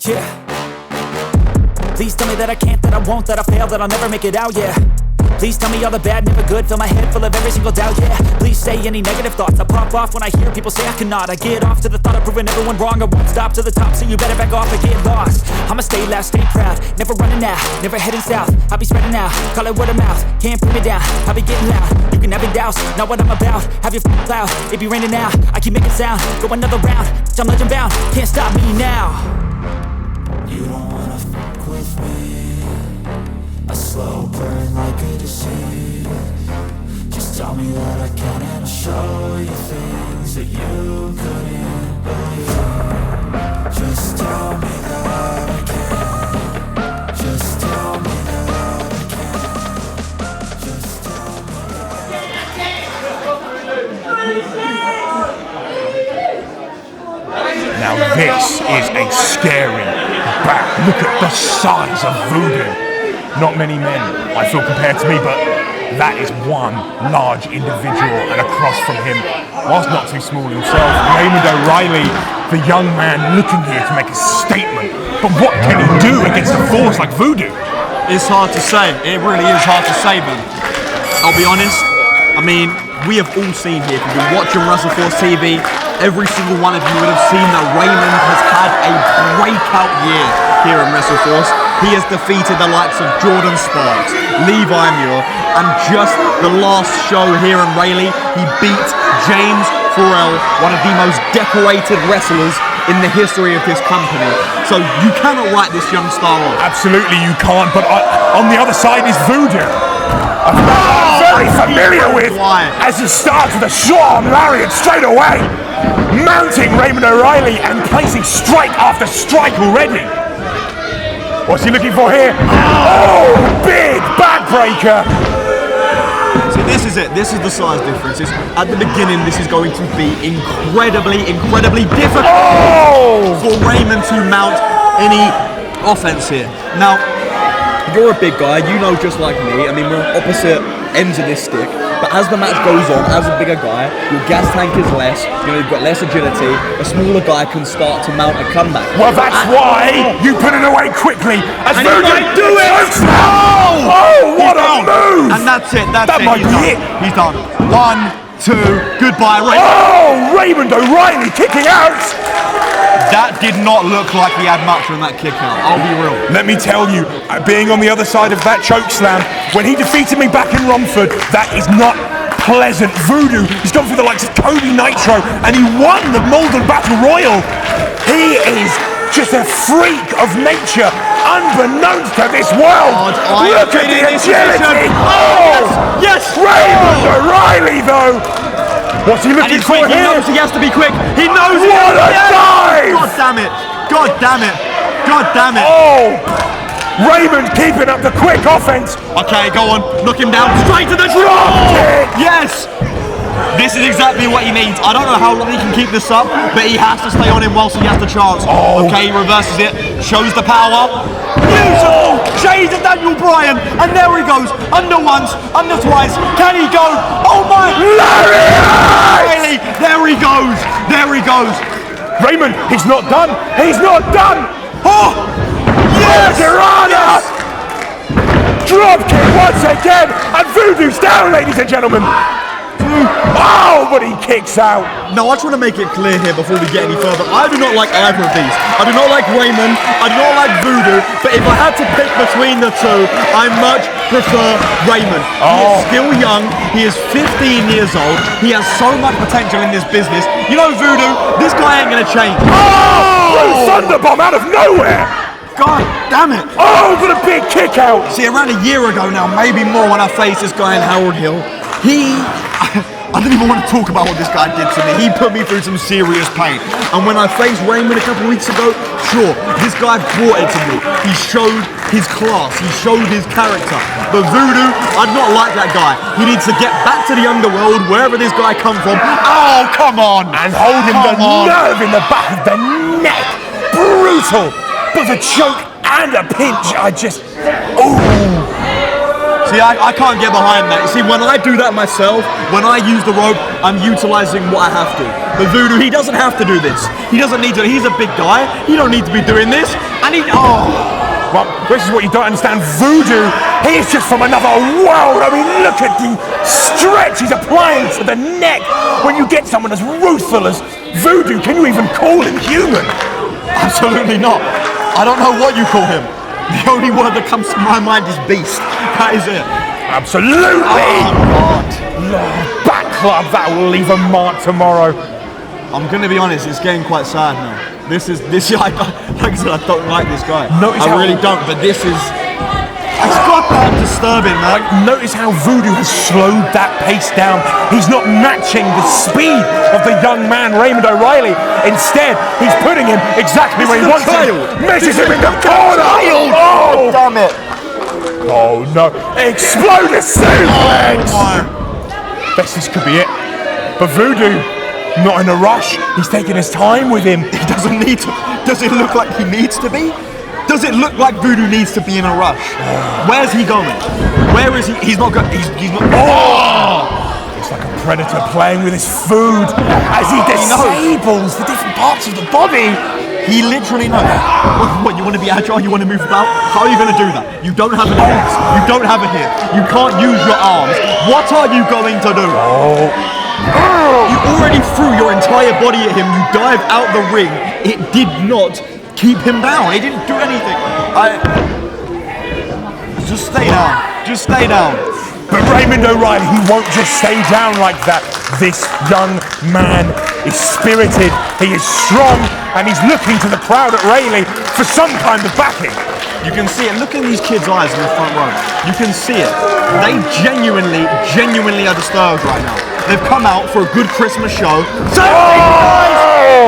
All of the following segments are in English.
Yeah. Please tell me that I can't, that I won't, that I fail, that I'll never make it out, yeah. Please tell me all the bad, never good, fill my head full of every single doubt, yeah. Please say any negative thoughts, I pop off when I hear people say I cannot. I get off to the thought of proving everyone wrong, I won't stop to the top, so you better back off and get lost. I'ma stay loud, stay proud, never running out, never heading south. I'll be spreading out, call it word of mouth, can't put me down, I'll be getting loud. You can have it douse, not what I'm about, have your f***ing cloud, it be raining now. I keep making sound, go another round, I'm legend bound, can't stop me now. You don't wanna fuck with me, a slow burn like a disease. Just tell me that I can and I'll show you things that you couldn't believe. Just tell me that I can. Just tell me that I can. Just tell me Now this is a scary back. Look at the size of Voodoo. Not many men, I feel, compared to me, but that is one large individual, and across from him, whilst not too small himself, Raymond O'Reilly, the young man looking here to make a statement. But what can he do against a force like Voodoo? It's hard to say. It really is hard to say, but I'll be honest. I mean, we have all seen here, if you've been watching Wrestle Force TV, every single one of you would have seen that Raymond has had a breakout year here in Wrestle Force. He has defeated the likes of Jordan Sparks, Levi Muir, and just the last show here in Rayleigh, he beat James Pharrell, one of the most decorated wrestlers in the history of this company. So you cannot write this young star off. Absolutely you can't, but on the other side is Voodoo. I'm very familiar with, as he starts with a short-arm lariat straight away, mounting Raymond O'Reilly and placing strike after strike already. What's he looking for here? Oh, big backbreaker! So this is it. This is the size differences. At the beginning, this is going to be incredibly difficult for Raymond to mount any offense here. Now, you're a big guy. You know, just like me. I mean, we're on opposite ends of this stick. But as the match goes on, as a bigger guy, your gas tank is less, you know, you've got less agility, a smaller guy can start to mount a comeback. Well, that's why you put it away quickly. As and he might do it! Oh, what a move! And that's it, that might be it. He's done. 1, 2, goodbye, Raymond. Oh, Raymond O'Reilly kicking out! That did not look like he had much on that kick out, I'll be real. Let me tell you, being on the other side of that choke slam, when he defeated me back in Romford, that is not pleasant. Voodoo, he's gone through the likes of Kobe Nitro, and he won the Malden Battle Royal. He is just a freak of nature, unbeknownst to this world. Look at the agility. Oh, yes! Raymond O'Reilly, though. What's he looking for here? He knows he has to be quick. He knows he What a dive! God damn it. God damn it. God damn it. Oh! Raymond keeping up the quick offense. Okay, go on. Knock him down. Straight to the drop kick. Yes! This is exactly what he needs. I don't know how long he can keep this up, but he has to stay on him whilst he has the chance. Oh. Okay, he reverses it. Shows the power. Beautiful! Shades of Daniel Bryan. And there he goes. Under once, under twice. Can he go? Oh my! Larry! There he goes. There he goes. Raymond, he's not done. He's not done. Oh! Yes! Yes! Drop kick once again, and Voodoo's down, ladies and gentlemen. Oh, but he kicks out. Now, I just want to make it clear here before we get any further. I do not like either of these. I do not like Raymond. I do not like Voodoo. But if I had to pick between the two, I much prefer Raymond. He is still young. He is 15 years old. He has so much potential in this business. You know, Voodoo, this guy ain't going to change. Oh! Thunderbomb out of nowhere. God damn it. Oh, but a big kick out. See, around a year ago now, maybe more, when I faced this guy in Harold Hill, I don't even want to talk about what this guy did to me. He put me through some serious pain. And when I faced Raymond a couple of weeks ago, sure, this guy brought it to me. He showed his class. He showed his character. But Voodoo, I do not like that guy. He needs to get back to the underworld, wherever this guy come from. Oh, come on! And hold him the nerve in the back of the neck. Brutal. But the choke and a pinch, I just... Ooh. See, I can't get behind that. You see, when I do that myself, when I use the rope, I'm utilizing what I have to. But Voodoo, he doesn't have to do this. He doesn't need to. He's a big guy. He don't need to be doing this. And Well, this is what you don't understand. Voodoo, he's just from another world. I mean, look at the stretch he's applying to the neck. When you get someone as ruthless as Voodoo, can you even call him human? Absolutely not. I don't know what you call him. The only word that comes to my mind is beast. That is it. Absolutely! Back club, that will leave a mark tomorrow. I'm gonna be honest, it's getting quite sad now. This like I said, I don't like this guy. I really don't, but this is... It's got that disturbing, man. Notice how Voodoo has slowed that pace down. He's not matching the speed of the young man, Raymond O'Reilly. Instead, he's putting him exactly where he wants him. Misses him in the corner. Oh, damn it. Oh, no. Exploder suplex. Best this could be it. But Voodoo, not in a rush. He's taking his time with him. He doesn't need to. Does it look like he needs to be? Does it look like Voodoo needs to be in a rush? Where's he going? Where is he? He's not going. He's not. Oh! It's like a predator playing with his food as he disables the different parts of the body. He literally knows. What, you want to be agile? You want to move about? How are you going to do that? You don't have an arms. You don't have a hip. You can't use your arms. What are you going to do? You already threw your entire body at him. You dived out the ring. It did not keep him down. It didn't do anything. Just stay down. Just stay down. But Raymond O'Reilly, he won't just stay down like that. This young man is spirited, he is strong, and he's looking to the crowd at Rayleigh for some kind of backing. You can see it. Look in these kids' eyes in the front row. You can see it. They genuinely are disturbed right now. They've come out for a good Christmas show.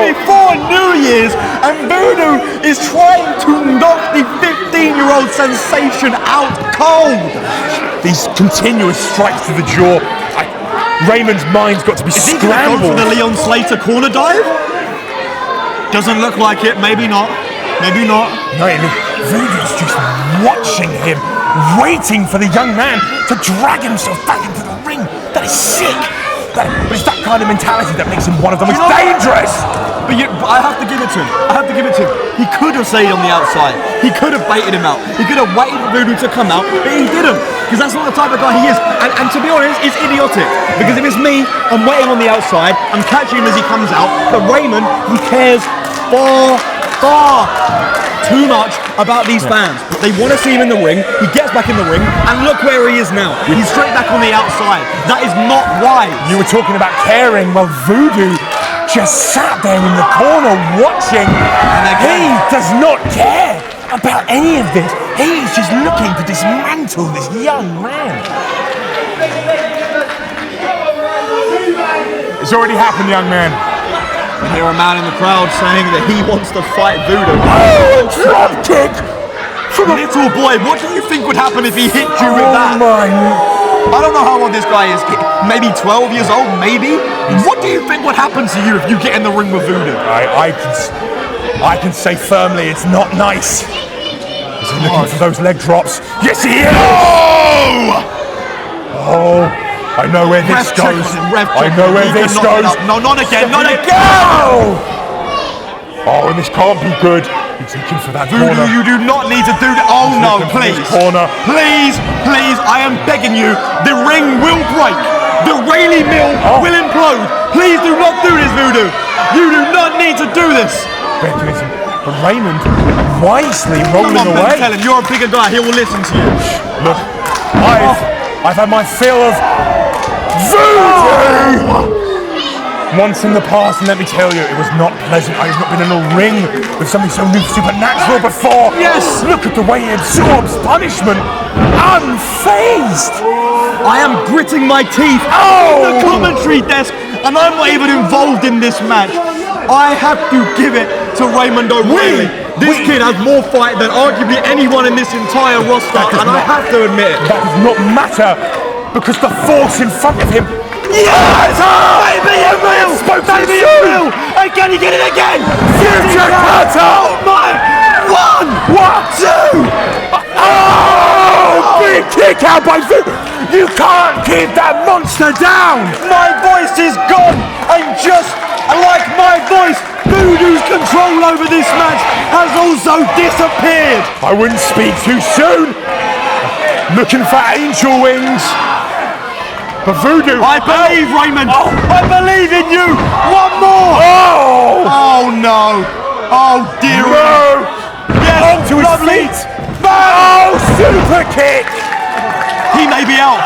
Before New Year's, and Voodoo is trying to knock the 15-year-old sensation out cold. These continuous strikes to the jaw. Raymond's mind's got to be scrambled. For the Leon Slater corner dive? Doesn't look like it. Maybe not. Maybe not. No, Voodoo's just watching him, waiting for the young man to drag himself back into the ring. That is sick. But it's that kind of mentality that makes him one of the most dangerous. But I have to give it to him. I have to give it to him. He could have stayed on the outside. He could have baited him out. He could have waited for Voodoo to come out, but he didn't. Because that's not the type of guy he is. And to be honest, it's idiotic. Because if it's me, I'm waiting on the outside. I'm catching him as he comes out. But Raymond, he cares far too much about these fans. They want to see him in the ring. He gets back in the ring, and look where he is now. He's straight back on the outside. That is not wise. You were talking about caring. Well, Voodoo just sat there in the corner watching, and he does not care about any of this. He's just looking to dismantle this young man. It's already happened, young man. I hear a man in the crowd saying that he wants to fight Voodoo. Oh, drop kick! Little boy, what do you think would happen if he hit you with that? I don't know how old this guy is. Maybe 12 years old, maybe? What do you think would happen to you if you get in the ring with Voodoo? I can say firmly it's not nice. Is he looking for those leg drops? Yes, he is! Oh! I know where this goes. I know where this goes. No, not again, not again! Oh, and this can't be good. He's looking for that Voodoo, corner. you do not need to do that. Oh no, please. Corner. Please, I am begging you. The ring will break. The Rayleigh Mill will implode. Please do not do this, Voodoo. You do not need to do this. But Raymond wisely rolling away. Tell him you're a bigger guy. He will listen to you. Look, I've had my fill of Voodoo! Once in the past, and let me tell you, it was not pleasant. I have not been in a ring with something so new, supernatural before. Yes! Look at the way he absorbs punishment, unfazed. I am gritting my teeth on the commentary desk, and I'm not even involved in this match. I have to give it to Raymond O'Reilly. This kid has more fight than arguably anyone in this entire roster, and I have to admit it. That does not matter, because the force in front of him. Yes! Baby Emil! Baby Emil! And can he get it again? Future cutter! Oh my! 1, 2! Oh! Big kick out by Voodoo! keep that monster down! My voice is gone, and just like my voice, Voodoo's control over this match has also disappeared. I wouldn't speak too soon. Looking for angel wings. But Voodoo... I believe, Raymond. Oh. I believe in you. One more. Oh! Oh no. Oh dear. No! Yes, Onto his lovely. feet! Oh, super kick! He may be out.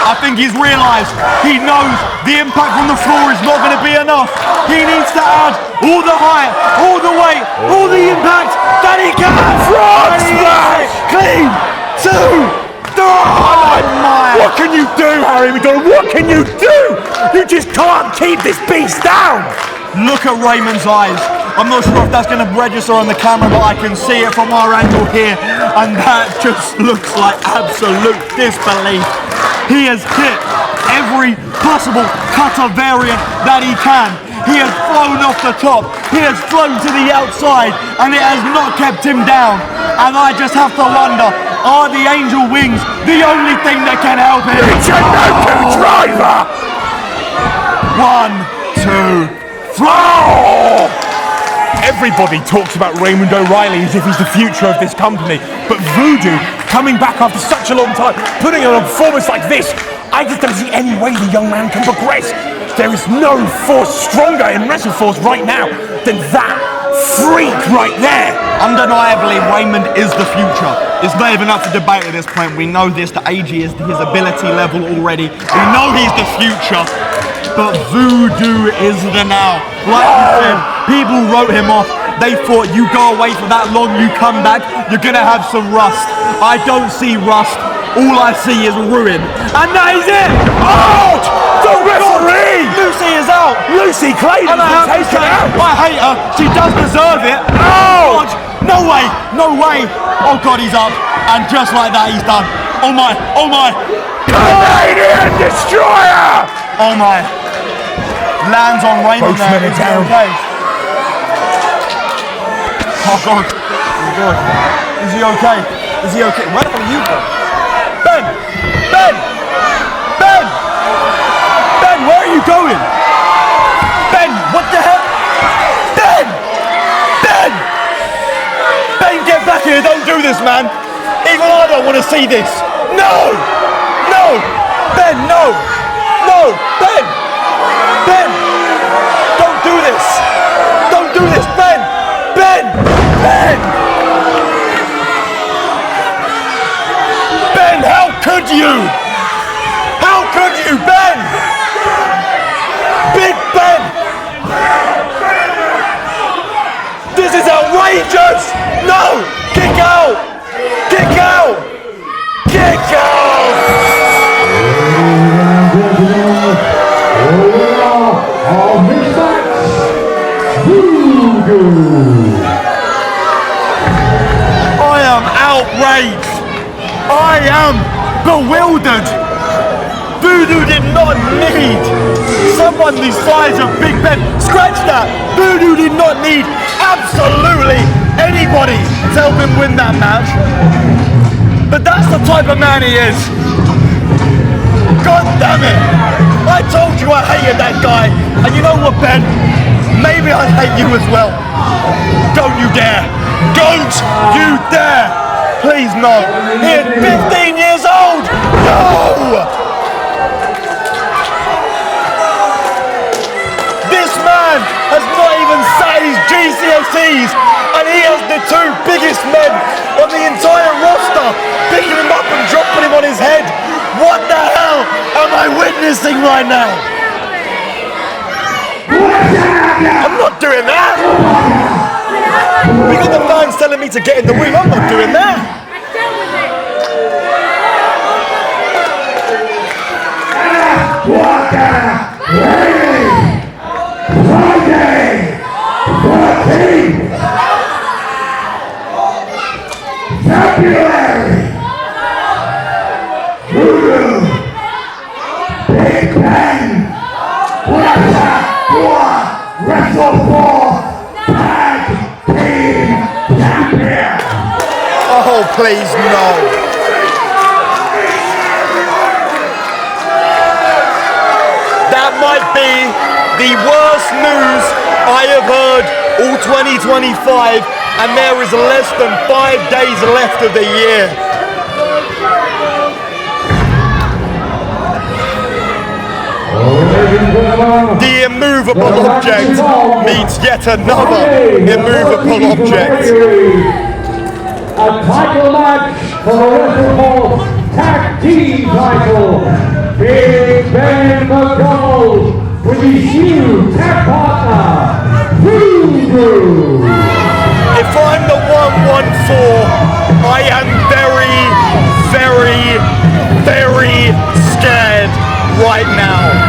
I think he's realised, he knows the impact from the floor is not going to be enough. He needs to add all the height, all the weight, all the impact that he can. Frog splash! Clean, 2, 3. Oh my! What can you do, Harry McDonald? What can you do? You just can't keep this beast down! Look at Raymond's eyes. I'm not sure if that's going to register on the camera, but I can see it from our angle here, and that just looks like absolute disbelief. He has hit every possible cutter variant that he can. He has flown off the top, he has flown to the outside, and it has not kept him down. And I just have to wonder, are the angel wings the only thing that can help him? Michinoku driver! 1, 2, 3. Everybody talks about Raymond O'Reilly as if he's the future of this company, but Voodoo, coming back after such a long time, putting on a performance like this, I just don't see any way the young man can progress. There is no force stronger in WrestleForce right now than that freak right there. Undeniably, Raymond is the future. It's not even up for debate at this point. We know this, the AG is his ability level already. We know he's the future, but Voodoo is the now. Like you said, people wrote him off. They thought, you go away for that long, you come back, you're gonna have some rust. I don't see rust. All I see is ruin. And that is it! Oh! The referee! Lucy is out! Lucy Clayton And I have to taken say, out! I hate her. She does deserve it. Oh! God, no way, no way. Oh God, he's up. And just like that, he's done. Oh my, oh my. Canadian Destroyer! Oh my. Lands on Raymond Both there. men are Is he down. okay? Oh God. Oh God. Is he okay? Is he okay? Where the hell are you going? Ben! Ben! Ben! Ben, where are you going? Ben, what the hell? Ben! Ben! Ben, get back here, don't do this, man! Even I don't want to see this! No! No! Ben, no! No! Ben! Ben! Don't do this! Don't do this, Ben! Ben! Ben! Ben, how could you? How could you, Ben? Big Ben! This is outrageous! No! Kick out! Kick out! Kick out! I am outraged! I am bewildered! Voodoo did not need someone the size of Big Ben. Scratch that! Voodoo did not need absolutely anybody to help him win that match. But that's the type of man he is. God damn it! I told you I hated that guy. And you know what, Ben? Maybe I hate you as well. Don't you dare! Don't you dare! Please no! He is 15 years old! No! This man has not even sat his GCSEs, and he has the two biggest men on the entire roster picking him up and dropping him on his head. What the hell am I witnessing right now? I'm not doing that! We got the fans telling me to get in the ring. I'm not doing that! Friday, 14th February, Voodoo, Big Ben, WrestleForce Tag Team Champion. Oh, please, no. all 2025, and there is less than 5 days left of the year. The immovable object meets yet another immovable object. A title match for the Wrestle Tag Team title. Big Ben McDonald with his new tag partner, Voodoo. If I'm the 114, I am very, very, very scared right now.